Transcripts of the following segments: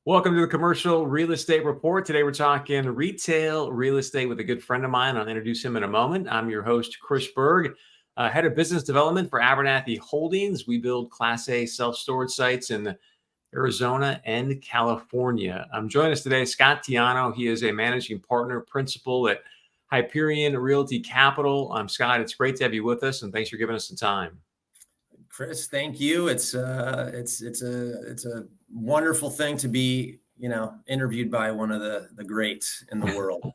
Welcome to the Commercial Real Estate Report. Today we're talking retail real estate with a good friend of mine. I'll introduce him in a moment. I'm your host, Chris Berg, head of business development for Abernathy Holdings. We build Class A self-storage sites in Arizona and California. Joining us today, Scott Tiano. He is a managing partner, principal at Hyperion Realty Capital. Scott, it's great to have you with us, and thanks for giving us the time. Chris, thank you. It's a wonderful thing to be, interviewed by one of the greats in the world.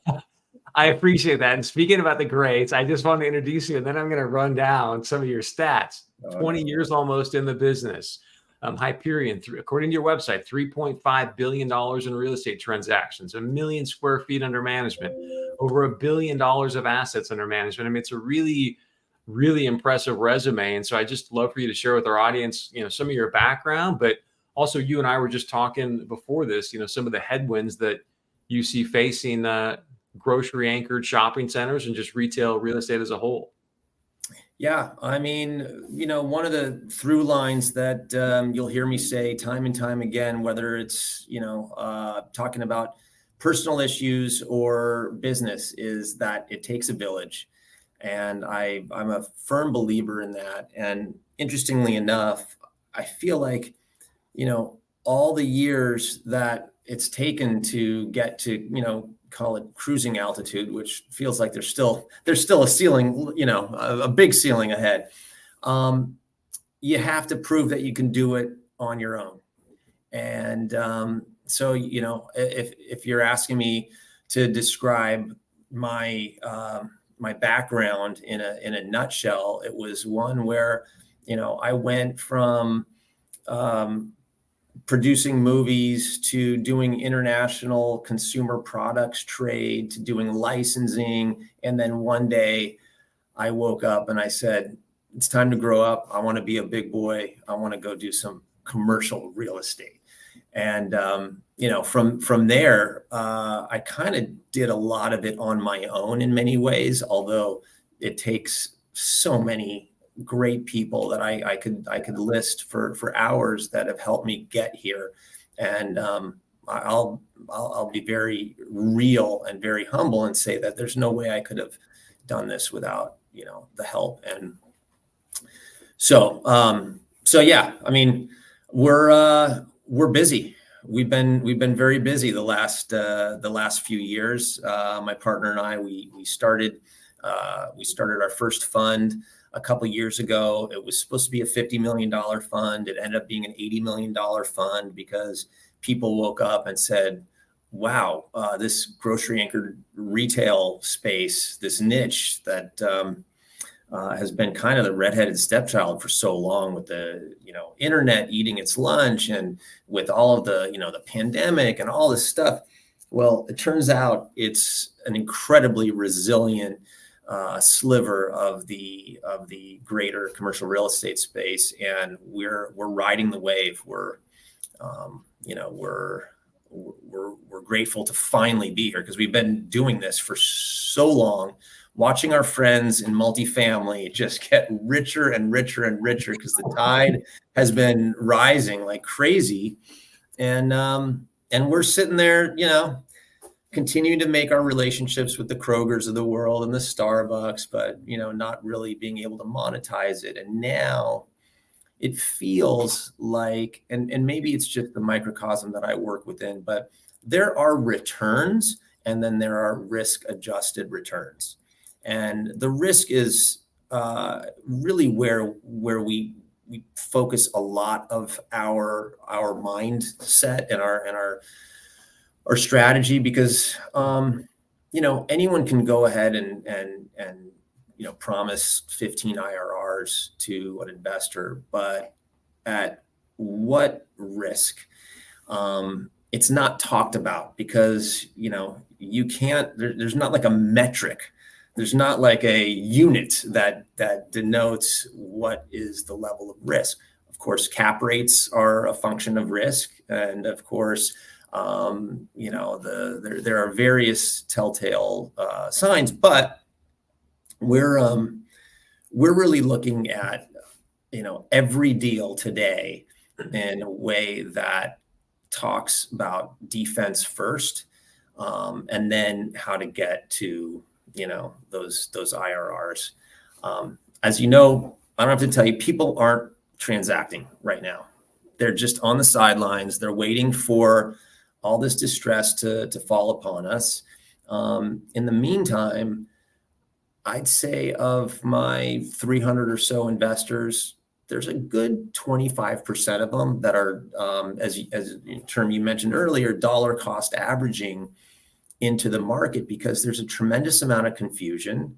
I appreciate that. And speaking about the greats, I just want to introduce you, and then I'm going to run down some of your stats. 20 years almost in the business. Hyperion, according to your website, $3.5 billion in real estate transactions, 1 million square feet under management, over $1 billion of assets under management. I mean, it's a really impressive resume. And so I just love for you to share with our audience, some of your background, but also you and I were just talking before this, some of the headwinds that you see facing grocery anchored shopping centers and just retail real estate as a whole. Yeah. I mean, one of the through lines that you'll hear me say time and time again, whether it's, talking about personal issues or business, is that it takes a village. And I'm a firm believer in that. And interestingly enough, I feel like, all the years that it's taken to get to, call it cruising altitude, which feels like there's still a ceiling, a big ceiling ahead. You have to prove that you can do it on your own. And so, if you're asking me to describe my background in a nutshell, it was one where, I went from producing movies to doing international consumer products trade to doing licensing. And then one day I woke up and I said, it's time to grow up. I want to be a big boy. I want to go do some commercial real estate. And, from there, I kind of did a lot of it on my own in many ways, although it takes so many great people that I could list for hours that have helped me get here. And I'll be very real and very humble and say that there's no way I could have done this without, the help. And so yeah, I mean, we're busy. We've been very busy the last few years. My partner and I, we started our first fund a couple of years ago. It was supposed to be a $50 million fund. It ended up being an $80 million fund because people woke up and said, wow, this grocery anchored retail space, this niche that has been kind of the redheaded stepchild for so long, with the internet eating its lunch and with all of the the pandemic and all this stuff. Well, it turns out it's an incredibly resilient sliver of the greater commercial real estate space, and we're riding the wave. We're grateful to finally be here because we've been doing this for so long, watching our friends in multifamily just get richer and richer and richer because the tide has been rising like crazy. And we're sitting there, continuing to make our relationships with the Krogers of the world and the Starbucks, but, not really being able to monetize it. And now it feels like, and maybe it's just the microcosm that I work within, but there are returns and then there are risk adjusted returns. And the risk is really where we focus a lot of our mindset and our strategy, because anyone can go ahead and promise 15 IRRs to an investor, but at what risk? It's not talked about because you can't. There's not like a metric. There's not like a unit that denotes what is the level of risk. Of course, cap rates are a function of risk, and of course, there are various telltale signs. But we're really looking at every deal today in a way that talks about defense first, and then how to get to, those IRRs. As you know, I don't have to tell you, people aren't transacting right now. They're just on the sidelines. They're waiting for all this distress to fall upon us. In the meantime, I'd say of my 300 or so investors, there's a good 25% of them that are, as a term you mentioned earlier, dollar cost averaging into the market, because there's a tremendous amount of confusion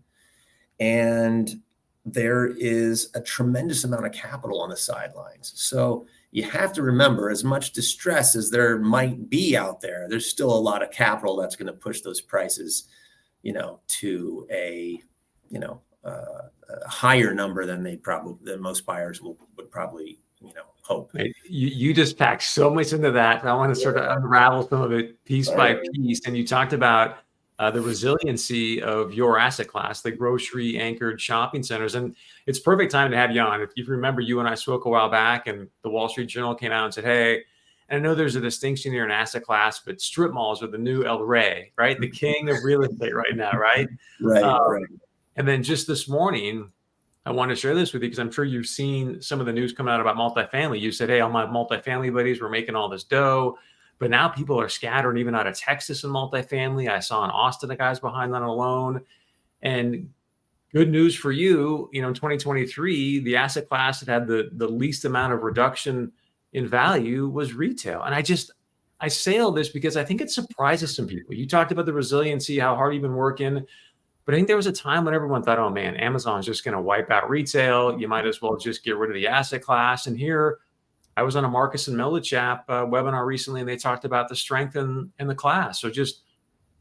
and there is a tremendous amount of capital on the sidelines. So you have to remember, as much distress as there might be out there, there's still a lot of capital that's going to push those prices, to a higher number than most buyers would probably, hope. You just packed so much into that. I want to sort of unravel some of it piece by piece. And you talked about the resiliency of your asset class, the grocery anchored shopping centers. And it's perfect time to have you on. If you remember, you and I spoke a while back and the Wall Street Journal came out and said, hey, and I know there's a distinction here in asset class, but strip malls are the new El Rey, right? The king of real estate right now, right? Right. And then just this morning, I want to share this with you because I'm sure you've seen some of the news coming out about multifamily. You said, hey, all my multifamily buddies were making all this dough, but now people are scattering even out of Texas in multifamily. I saw in Austin, the guys behind on a loan. And good news for you, in 2023, the asset class that had the least amount of reduction in value was retail. And I say all this because I think it surprises some people. You talked about the resiliency, how hard you've been working. But I think there was a time when everyone thought, oh man, Amazon's just going to wipe out retail. You might as well just get rid of the asset class. And here I was on a Marcus and Millichap webinar recently, and they talked about the strength in the class. So just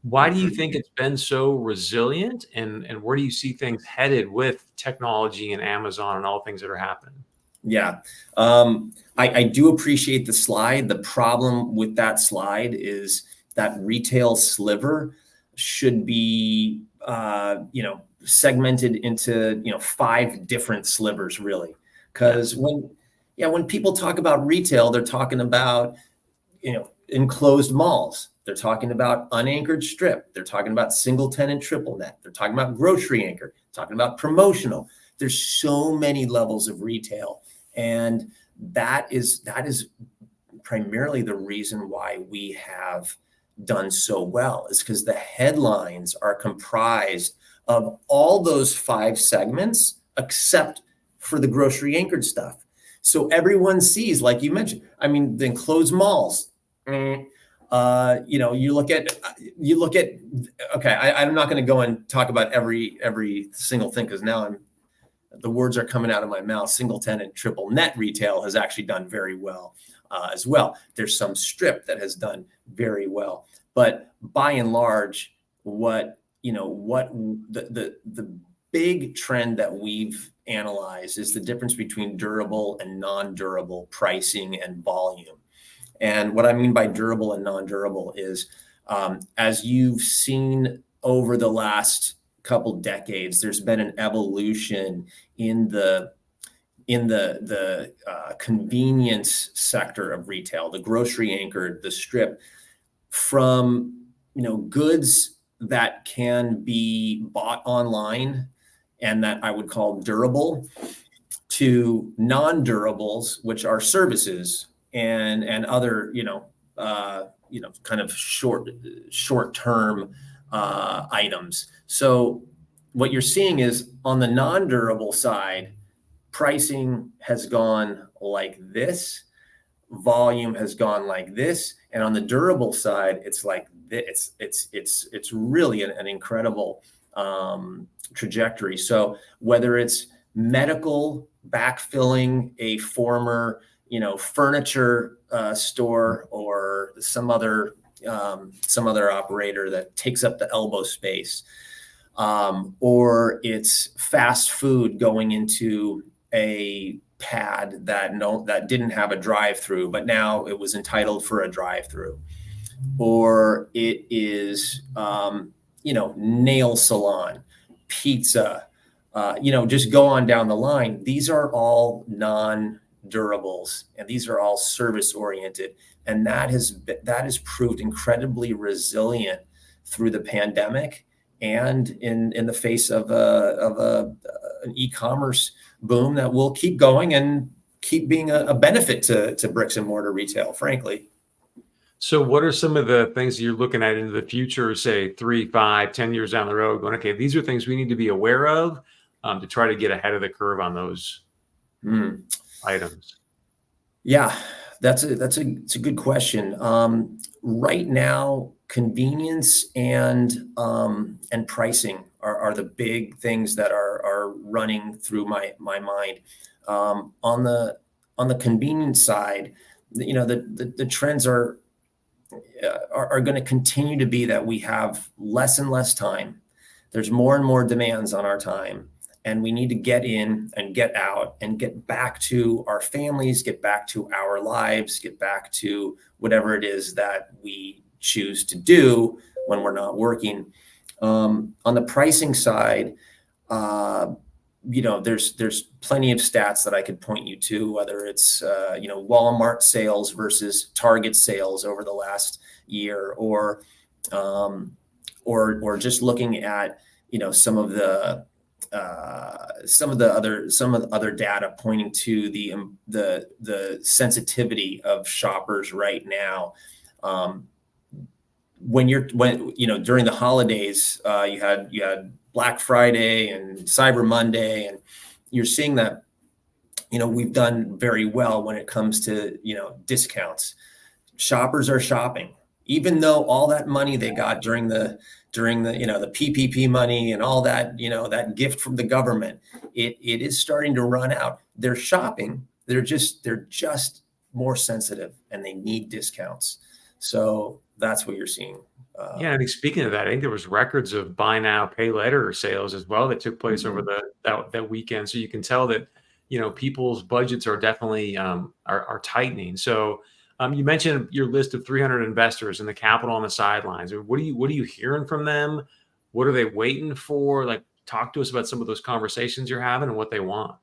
why do you think it's been so resilient, and where do you see things headed with technology and Amazon and all things that are happening? Yeah. I do appreciate the slide. The problem with that slide is that retail sliver should be segmented into 5 different slivers, really. Because when people talk about retail, they're talking about enclosed malls. They're talking about unanchored strip. They're talking about single tenant triple net. They're talking about grocery anchor, talking about promotional. There's so many levels of retail, and that is primarily the reason why we have done so well, is because the headlines are comprised of all those 5 segments except for the grocery anchored stuff. So everyone sees, like you mentioned, the enclosed malls. You look at okay, I'm not going to go and talk about every single thing, because now the words are coming out of my mouth. Single tenant triple net retail has actually done very well as well. There's some strip that has done very well, but by and large, what the big trend that we've analyzed is the difference between durable and non-durable pricing and volume. And what I mean by durable and non-durable is, as you've seen over the last couple decades, there's been an evolution in the convenience sector of retail, the grocery anchored, the strip, from goods that can be bought online and that I would call durable, to non-durables, which are services and other kind of short-term items. So what you're seeing is, on the non-durable side, pricing has gone like this, volume has gone like this, and on the durable side, it's like this. It's really an incredible trajectory. So whether it's medical backfilling a former furniture store, or some other operator that takes up the elbow space, or it's fast food going into a pad that didn't have a drive-through, but now it was entitled for a drive-through, or it is nail salon, pizza, just go on down the line. These are all durables, and these are all service oriented. And that has proved incredibly resilient through the pandemic and in the face of an e-commerce boom that will keep going and keep being a benefit to bricks and mortar retail, frankly. So what are some of the things that you're looking at into the future, say 3, 5, 10 years down the road, going, okay, these are things we need to be aware of to try to get ahead of the curve on those items? Yeah, it's a good question. Right now, convenience and pricing are the big things that are running through my mind. On the convenience side, the trends are going to continue to be that we have less and less time. There's more and more demands on our time, and we need to get in and get out and get back to our families, get back to our lives, get back to whatever it is that we choose to do when we're not working. On the pricing side, there's plenty of stats that I could point you to, whether it's Walmart sales versus Target sales over the last year, or just looking at some of the other data pointing to the sensitivity of shoppers right now. When during the holidays, you had Black Friday and Cyber Monday, and you're seeing that we've done very well when it comes to discounts. Shoppers are shopping, even though all that money they got during the the PPP money and all that that gift from the government, it is starting to run out. They're shopping. They're just more sensitive, and they need discounts. So that's what you're seeing. Yeah, I think speaking of that, I think there was records of buy now, pay later sales as well that took place over that weekend. So you can tell that people's budgets are definitely are tightening. So you mentioned your list of 300 investors and the capital on the sidelines. What are you hearing from them? What are they waiting for? Like, talk to us about some of those conversations you're having and what they want.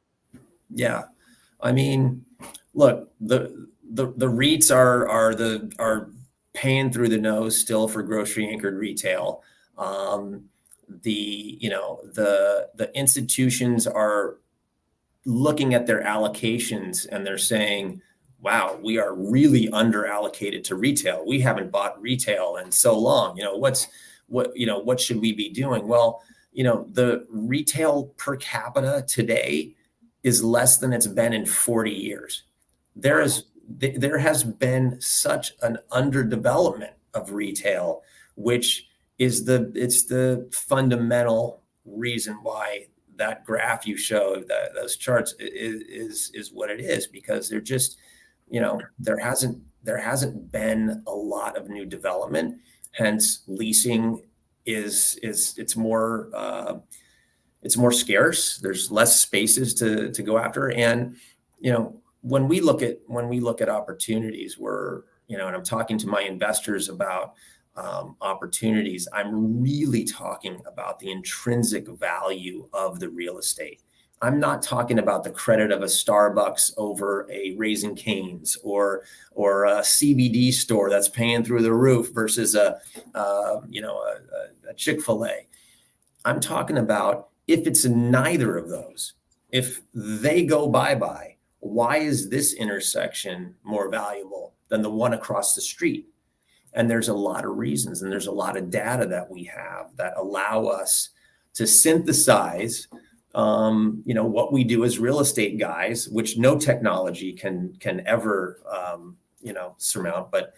Yeah, I mean, look, the REITs are paying through the nose still for grocery anchored retail. The institutions are looking at their allocations and they're saying, wow, we are really under allocated to retail. We haven't bought retail in so long. What should we be doing? Well, the retail per capita today is less than it's been in 40 years. There has been such an underdevelopment of retail, which is the fundamental reason why that graph you showed, those charts is what it is, because they're just, there hasn't been a lot of new development. Hence, leasing it's more scarce. There's less spaces to go after, and when we look at opportunities, and I'm talking to my investors about opportunities, I'm really talking about the intrinsic value of the real estate. I'm not talking about the credit of a Starbucks over a Raising Cane's or a CBD store that's paying through the roof versus a Chick-fil-A. I'm talking about if it's neither of those, if they go bye-bye, why is this intersection more valuable than the one across the street? And there's a lot of reasons, and there's a lot of data that we have that allow us to synthesize what we do as real estate guys, which no technology can ever surmount. But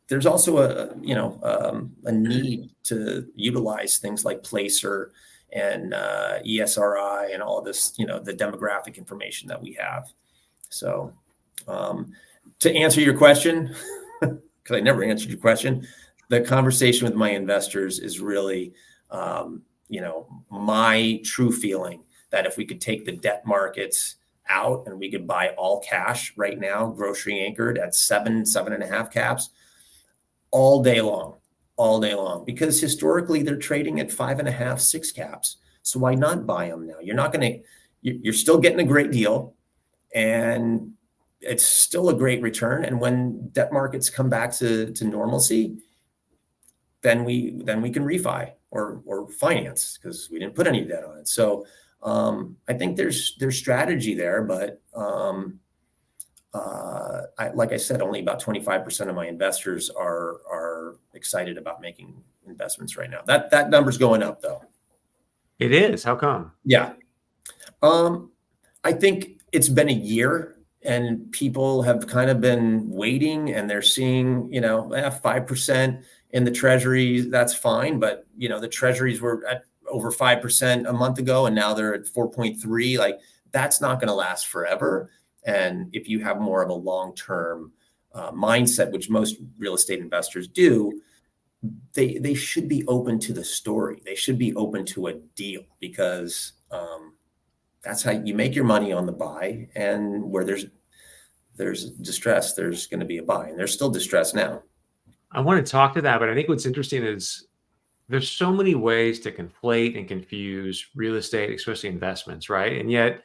there's also a need to utilize things like Placer and ESRI and all of this, the demographic information that we have. So to answer your question, because I never answered your question, the conversation with my investors is really, my true feeling that if we could take the debt markets out and we could buy all cash right now, grocery anchored at 7.5 caps all day long, because historically they're trading at 5.5, 6 caps. So why not buy them now? You're still getting a great deal. And it's still a great return. And when debt markets come back to normalcy, then we can refi or finance, because we didn't put any debt on it. So I think there's strategy there, but like I said, only about 25% of my investors are excited about making investments right now. That number's going up though. It is. How come? Yeah. I think it's been a year and people have kind of been waiting, and they're seeing, 5% in the treasuries. That's fine. But, the treasuries were at over 5% a month ago, and now they're at 4.3. Like, that's not going to last forever. And if you have more of a long-term mindset, which most real estate investors do, they should be open to the story. They should be open to a deal, because that's how you make your money on the buy. And where there's distress, there's going to be a buy, and there's still distress now. I want to talk to that, but I think what's interesting is there's so many ways to conflate and confuse real estate, especially investments, right? And yet,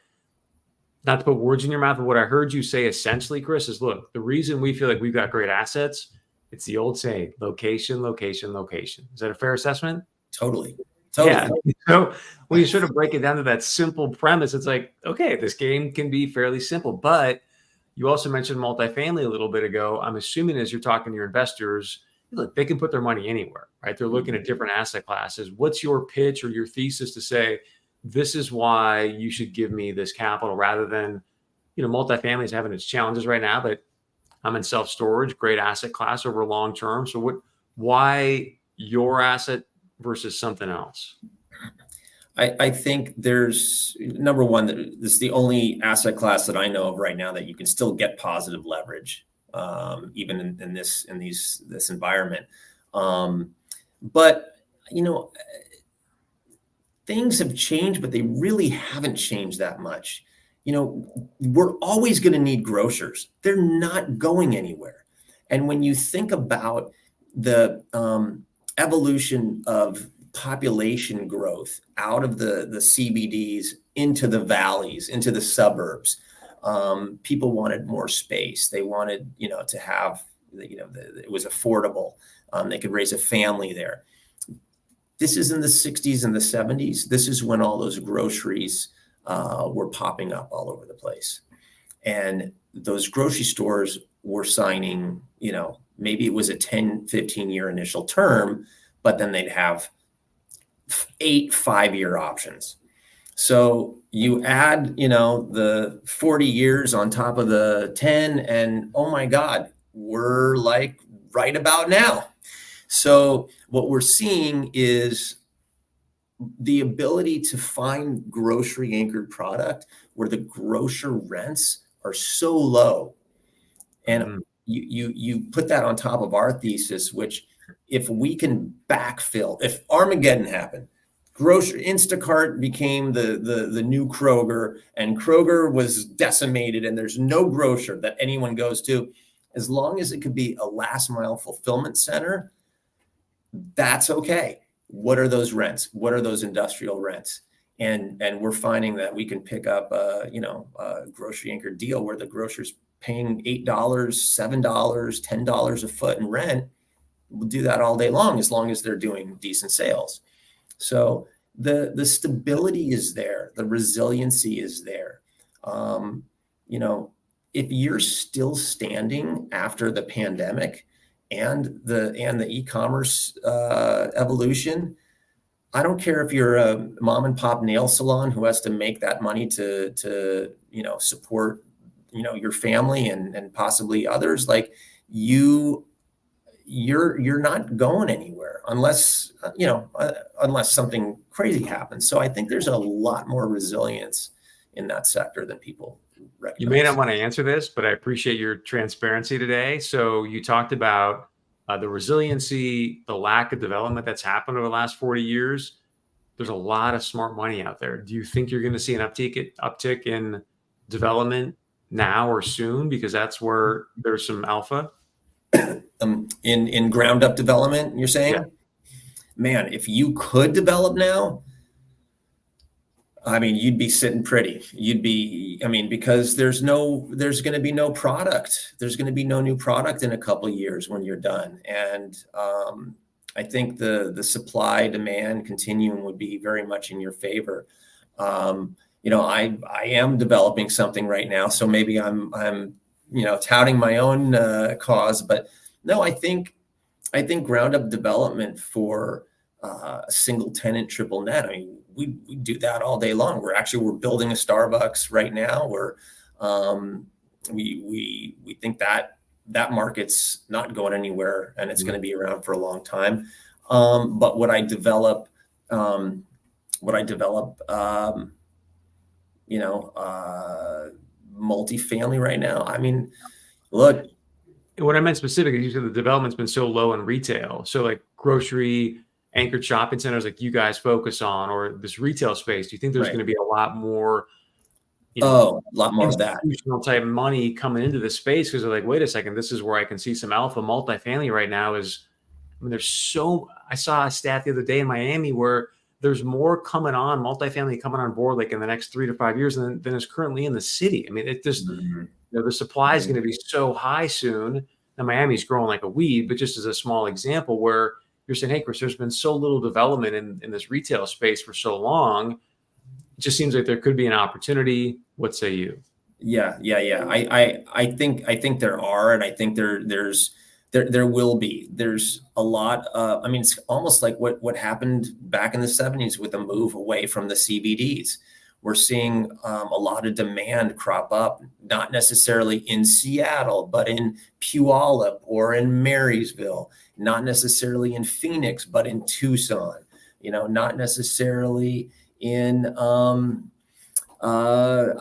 not to put words in your mouth, but what I heard you say essentially, Chris, is look, the reason we feel like we've got great assets, it's the old saying, location, location, location. Is that a fair assessment? Totally. Yeah. So when you sort of break it down to that simple premise, it's like, okay, this game can be fairly simple. But you also mentioned multifamily a little bit ago. I'm assuming as you're talking to your investors, look, they can put their money anywhere, right? They're looking at different asset classes. What's your pitch or your thesis to say, this is why you should give me this capital, rather than, multifamily is having its challenges right now, but I'm in self-storage, great asset class over long term. So why your asset versus something else? I think there's, number one, that this is the only asset class that I know of right now that you can still get positive leverage, even in this environment. But things have changed, but they really haven't changed that much. We're always going to need grocers. They're not going anywhere. And when you think about the evolution of population growth out of the CBDs into the valleys, into the suburbs, people wanted more space. They wanted, to have, it was affordable. They could raise a family there. This is in the 60s and the 70s. This is when all those groceries were popping up all over the place. And those grocery stores were signing, maybe it was a 10, 15-year initial term, but then they'd have 8 5-year options. So you add, the 40 years on top of the 10, and oh my God, we're like right about now. So what we're seeing is the ability to find grocery anchored product where the grocer rents are so low. And you put that on top of our thesis, which if we can backfill, if Armageddon happened, Instacart became the new Kroger, and Kroger was decimated, and there's no grocer that anyone goes to, as long as it could be a last mile fulfillment center, that's okay. What are those rents? What are those industrial rents? And we're finding that we can pick up a grocery anchored deal where the grocer's paying $8, $7, $10 a foot in rent. We'll do that all day long, as long as they're doing decent sales. So the stability is there, the resiliency is there. If you're still standing after the pandemic and the e-commerce evolution, I don't care if you're a mom and pop nail salon who has to make that money to support your family and possibly others. Like you're not going anywhere unless something crazy happens. So I think there's a lot more resilience in that sector than people recognize. You may not want to answer this, but I appreciate your transparency today. So you talked about the resiliency, the lack of development that's happened over the last 40 years. There's a lot of smart money out there. Do you think you're going to see an uptick in development now or soon? Because that's where there's some alpha. In ground up development, you're saying? Yeah. Man, if you could develop now, I mean, you'd be sitting pretty. I mean, because there's going to be no product. There's going to be no new product in a couple of years when you're done. And I think the supply demand continuum would be very much in your favor. I am developing something right now, so maybe I'm touting my own cause, but no, I think ground up development for a single tenant triple net. I mean, we do that all day long. We're building a Starbucks right now. We think that market's not going anywhere, and it's going to be around for a long time. But what I develop, multifamily right now. I mean, look. What I meant specifically, you said the development's been so low in retail. So like grocery anchored shopping centers like you guys focus on, or this retail space, do you think there's going to be a lot more, a lot more of that institutional type money coming into the space? Because they're like, wait a second, this is where I can see some alpha. Multifamily right now is, I mean, I saw a stat the other day in Miami where there's more multifamily coming on board like in the next 3 to 5 years than is currently in the city. I mean, it just, the supply is going to be so high soon. And Miami's growing like a weed, but just as a small example where you're saying, hey, Chris, there's been so little development in this retail space for so long. It just seems like there could be an opportunity. What say you? Yeah. I think there are, and I think there will be. There's a lot. I mean, it's almost like what happened back in the 70s with a move away from the CBDs. We're seeing a lot of demand crop up, not necessarily in Seattle, but in Puyallup or in Marysville, not necessarily in Phoenix, but in Tucson, not necessarily in, I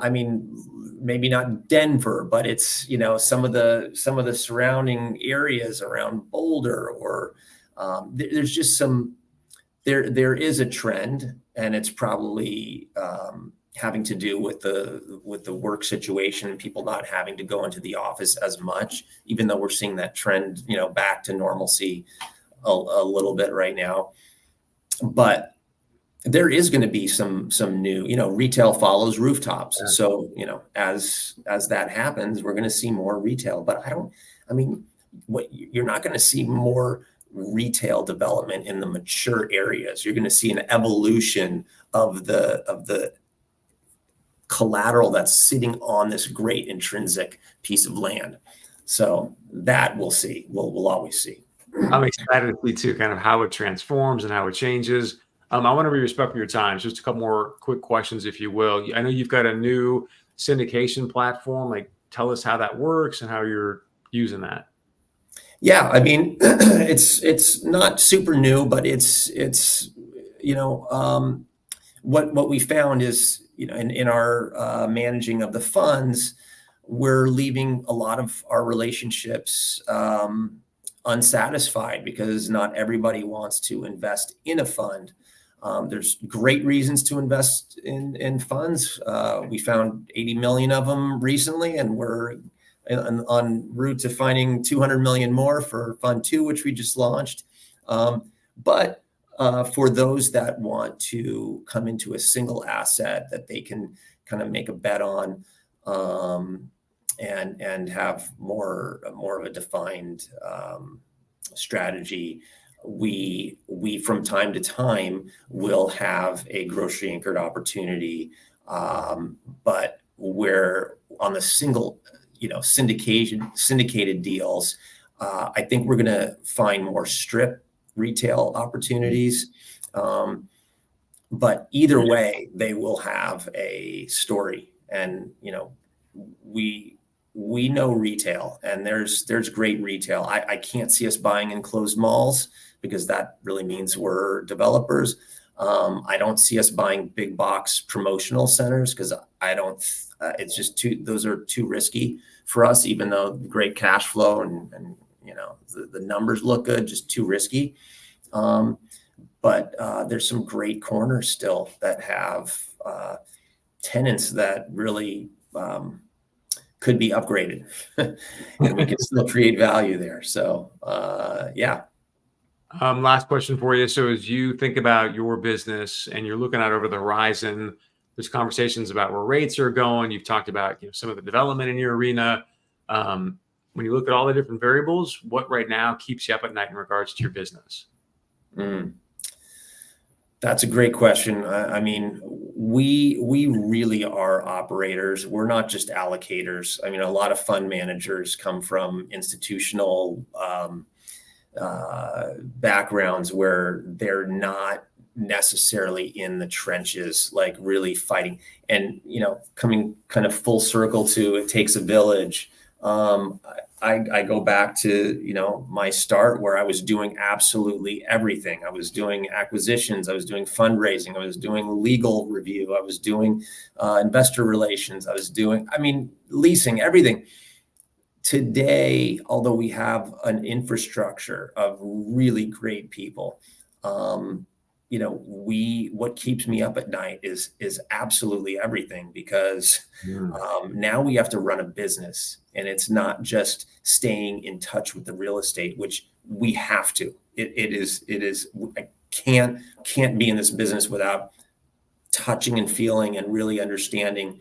mean, maybe not Denver, but it's, some of the surrounding areas around Boulder, or there's just there is a trend, and it's probably having to do with the work situation and people not having to go into the office as much, even though we're seeing that trend, back to normalcy a little bit right now. But there is going to be some new, retail follows rooftops. So, as that happens, we're going to see more retail. But you're not going to see more retail development in the mature areas. You're going to see an evolution of the collateral that's sitting on this great intrinsic piece of land. So that we'll see. We'll always see. I'm excited to see too, kind of how it transforms and how it changes. I want to be respectful of your time. Just a couple more quick questions, if you will. I know you've got a new syndication platform. Like, tell us how that works and how you're using that. Yeah, I mean, it's not super new, but it's what we found is, in our managing of the funds, we're leaving a lot of our relationships unsatisfied because not everybody wants to invest in a fund. There's great reasons to invest in funds. We found 80 million of them recently, and we're en route to finding 200 million more for Fund 2, which we just launched. But for those that want to come into a single asset that they can kind of make a bet on, and have more of a defined strategy, we from time to time will have a grocery anchored opportunity, but we're on the single, syndicated deals. I think we're going to find more strip retail opportunities, but either way, they will have a story. And we know retail, and there's great retail. I can't see us buying enclosed malls because that really means we're developers. I don't see us buying big box promotional centers because it's just those are too risky for us, even though great cash flow and the numbers look good, just too risky. But there's some great corners still that have tenants that really could be upgraded and we can still create value there. So yeah. Last question for you. So as you think about your business and you're looking out over the horizon, There's conversations about where rates are going. You've talked about, some of the development in your arena. When you look at all the different variables, what right now keeps you up at night in regards to your business? That's a great question. I mean, we really are operators. We're not just allocators. I mean, a lot of fund managers come from institutional backgrounds where they're not necessarily in the trenches, like really fighting. And coming kind of full circle to it takes a village. I go back to, my start where I was doing absolutely everything. I was doing acquisitions. I was doing fundraising. I was doing legal review. I was doing investor relations. Leasing, everything. Today, although we have an infrastructure of really great people, what keeps me up at night is absolutely everything, because now we have to run a business, and it's not just staying in touch with the real estate, which we have to. It is. I can't be in this business without touching and feeling and really understanding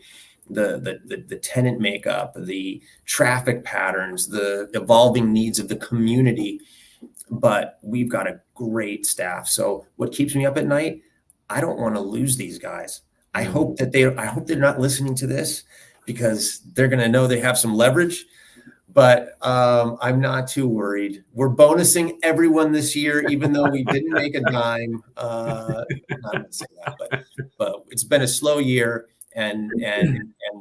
the tenant makeup, the traffic patterns, the evolving needs of the community. But we've got a great staff. So what keeps me up at night? I don't want to lose these guys. I hope they're not listening to this, because they're going to know they have some leverage. But I'm not too worried. We're bonusing everyone this year, even though we didn't make a dime. I'm not going to say that, but it's been a slow year, and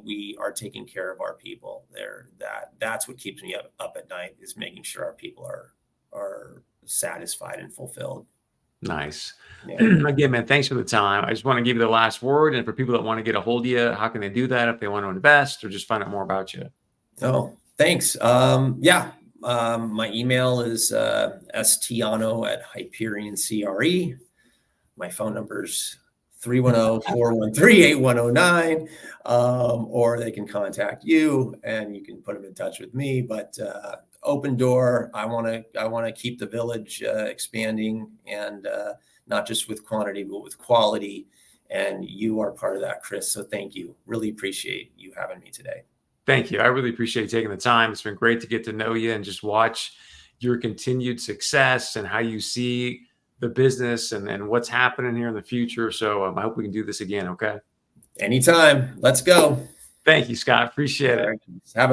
we are taking care of our people there. That's what keeps me up at night, is making sure our people are satisfied and fulfilled. Nice. Yeah. Again, man, thanks for the time. I just want to give you the last word. And for people that want to get a hold of you, how can they do that if they want to invest or just find out more about you? Oh, thanks. My email is stiano@Hyperion CRE. My phone number's 310-413-8109. Or they can contact you and you can put them in touch with me. But open door. I want to keep the village expanding, and not just with quantity, but with quality. And you are part of that, Chris. So thank you. Really appreciate you having me today. Thank you. I really appreciate you taking the time. It's been great to get to know you and just watch your continued success and how you see the business and what's happening here in the future. So I hope we can do this again. Okay. Anytime. Let's go. Thank you, Scott. Appreciate it. Have a